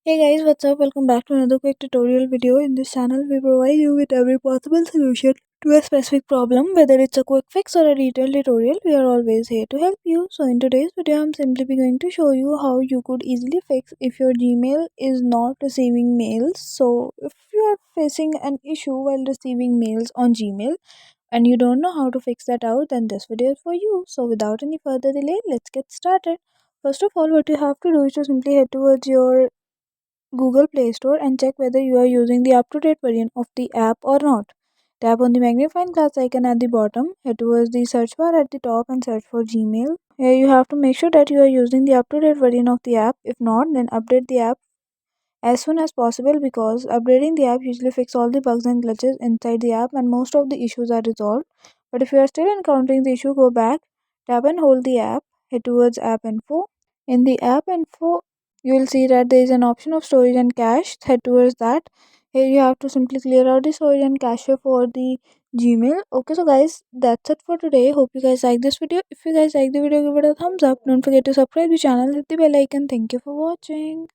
Hey guys, what's up? Welcome back to another quick tutorial video. In this channel, we provide you with every possible solution to a specific problem. Whether it's a quick fix or a detailed tutorial, we are always here to help you. So in today's video, I'm simply going to show you how you could easily fix if your Gmail is not receiving mails. So if you are facing an issue while receiving mails on Gmail and you don't know how to fix that out, then this video is for you. So without any further delay, let's get started. First of all, what you have to do is to simply head towards your Google Play Store and check whether you are using the up-to-date version of the app or not. Tap on the magnifying glass icon at the bottom, head towards the search bar at the top and search for Gmail. Here you have to make sure that you are using the up-to-date version of the app. If not, then update the app as soon as possible because updating the app usually fixes all the bugs and glitches inside the app and most of the issues are resolved. But if you are still encountering the issue, go back, tap and hold the app, head towards app info. In the app info, you will see that there is an option of storage and cache. Head towards that. Here you have to simply clear out the storage and cache for the Gmail. Okay, so guys, that's it for today. Hope you guys like this video. If you guys like the video, give it a thumbs up. Don't forget to subscribe the channel, hit the bell icon. Thank you for watching.